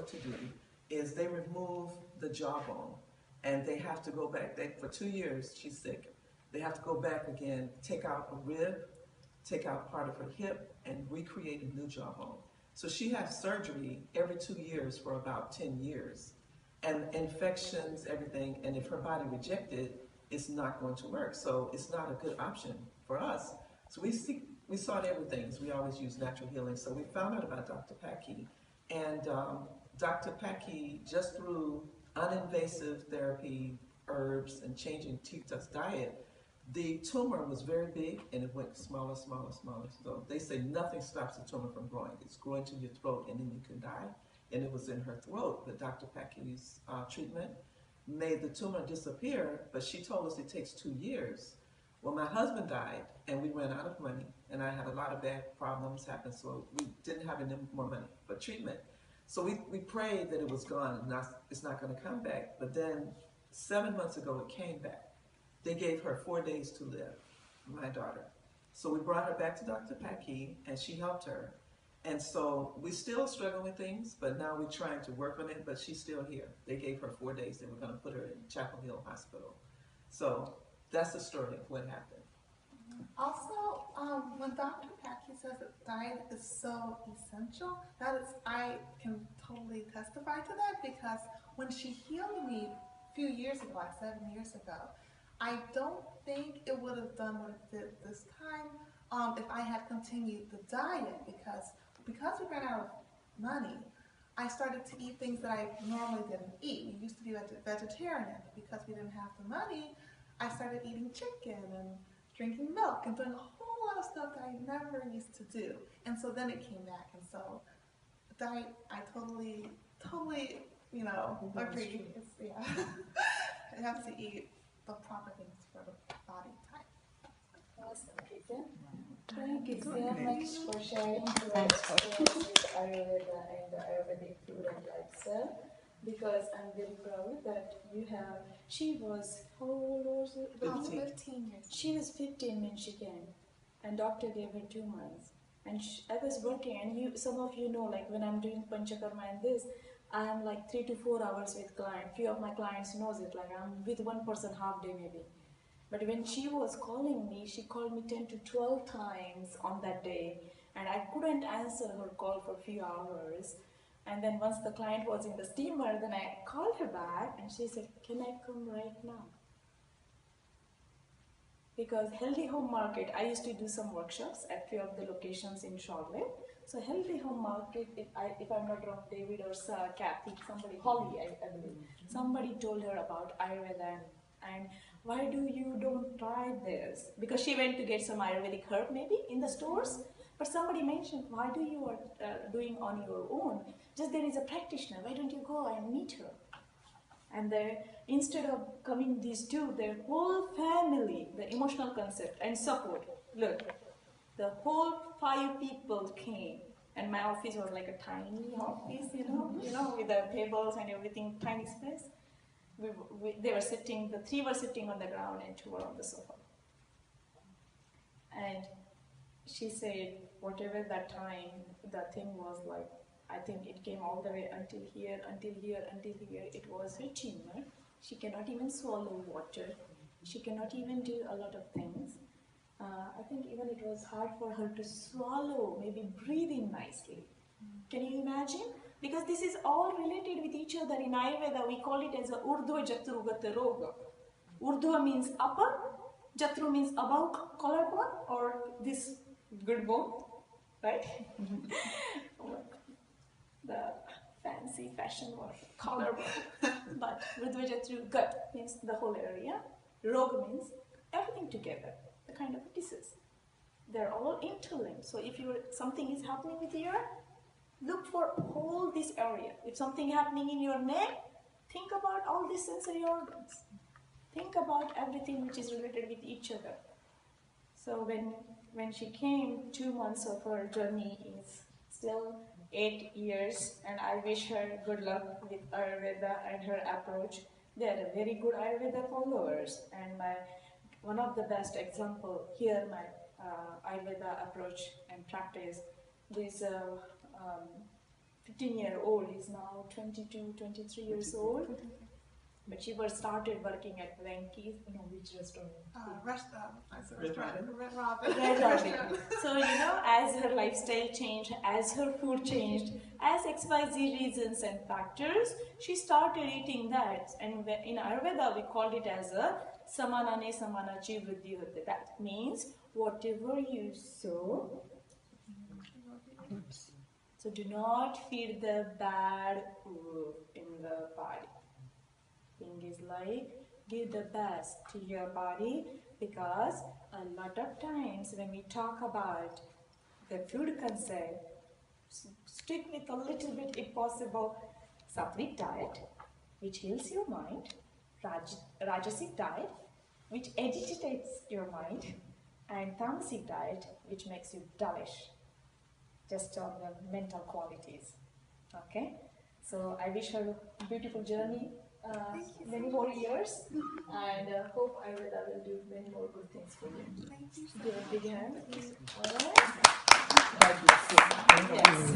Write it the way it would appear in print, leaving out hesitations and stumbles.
Ayurveda to do is they remove the jawbone, and they have to go back. For 2 years, she's sick. They have to go back again, take out a rib, take out part of her hip, and recreate a new jawbone. So she has surgery every 2 years for about 10 years. And infections, everything, and if her body rejects it, it's not going to work. So it's not a good option for us. So we sought everything. We always use natural healing. So we found out about Dr. Paki. And Dr. Paki, just through uninvasive therapy, herbs, and changing Tita's diet, the tumor was very big and it went smaller, smaller, smaller. So they say nothing stops the tumor from growing. It's growing to your throat and then you can die. And it was in her throat. But Dr. Paki's treatment made the tumor disappear, but she told us it takes 2 years. Well, my husband died and we ran out of money, and I had a lot of bad problems happen, so we didn't have any more money for treatment. So we prayed that it was gone and it's not going to come back. But then 7 months ago, it came back. They gave her 4 days to live, my daughter. So we brought her back to Dr. Paki, and she helped her. And so we still struggle with things, but now we're trying to work on it, but she's still here. They gave her 4 days. They were going to put her in Chapel Hill Hospital. So that's the story of what happened. Also, when Dr. Paki says that diet is so essential, I can totally testify to that, because when she healed me a few years ago, like 7 years ago, I don't think it would have done what it did this time if I had continued the diet, because we ran out of money. I started to eat things that I normally didn't eat. We used to be vegetarian, but because we didn't have the money, I started eating chicken and drinking milk and doing a whole lot of stuff that I never used to do. And so then it came back. And so diet, I totally, agree. I have to eat the proper things for the body type. Awesome, Peter. Thank you so much for sharing your experience with Ayurveda and the Ayurvedic food and lifestyle, because I'm very proud that you have. She was, how old was it? 15 years. She was 15 when she came, and doctor gave her 2 months. And I was working, and some of you know, like when I'm doing Panchakarma and this, I'm like 3 to 4 hours with client. Few of my clients knows it, like I'm with one person half day maybe. But when she was calling me, she called me 10 to 12 times on that day, and I couldn't answer her call for a few hours. And then once the client was in the steamer, then I called her back, and she said, "Can I come right now?" Because Healthy Home Market, I used to do some workshops at few of the locations in Charlotte. So Healthy Home Market, if I'm not wrong, David or Kathy, Holly, I believe, somebody told her about Ayurveda, and why do you don't try this? Because she went to get some Ayurvedic herb maybe in the stores, but somebody mentioned, why do you are doing on your own? Just there is a practitioner, why don't you go and meet her? And instead of coming these two, their whole family, the emotional concept and support, look, the whole 5 people came, and my office was like a tiny office, with the tables and everything, tiny space. They were sitting, the 3 were sitting on the ground and 2 were on the sofa. And she said, whatever that time, the thing was like, I think it came all the way until here, until here, until here. It was her tumor. She cannot even swallow water. She cannot even do a lot of things. I think even it was hard for her to swallow, maybe breathe in nicely. Can you imagine? Because this is all related with each other. In Ayurveda, we call it as a Urdhva Jatrugata Roga. Urdhva means upper, Jatru means above collarbone, or this good bone, right? The fancy fashion word, collarbone. But Urdhva Jatru, gut means the whole area. Roga means everything together, the kind of disease. They're all interlinked. So if something is happening with your, look for all this area. If something happening in your neck, think about all these sensory organs. Think about everything which is related with each other. So when she came, 2 months of her journey is still 8 years, and I wish her good luck with Ayurveda and her approach. They are very good Ayurveda followers, and one of the best example here, my Ayurveda approach and practice. This 15-year-old is now 22, 23 years old. But she first started working at Venky's, which restaurant? I said Red restaurant. Robin. Red Robin. Red Robin. So, as her lifestyle changed, as her food changed, as XYZ reasons and factors, she started eating that. And in Ayurveda, we called it as a samanane samanachi vriddhi hote. That means whatever you sow. So do not feed the bad in the body. Thing is like, give the best to your body, because a lot of times when we talk about the food concept, stick with a little bit if possible. Sattvic diet, which heals your mind, Rajasic diet, which agitates your mind, and Tamasic diet, which makes you dullish, just on the mental qualities. Okay? So I wish her a beautiful journey, many more years, and hope Ayurveda will do many more good things for you. Thank you so Give a big hand. All right. Like you said. Yes.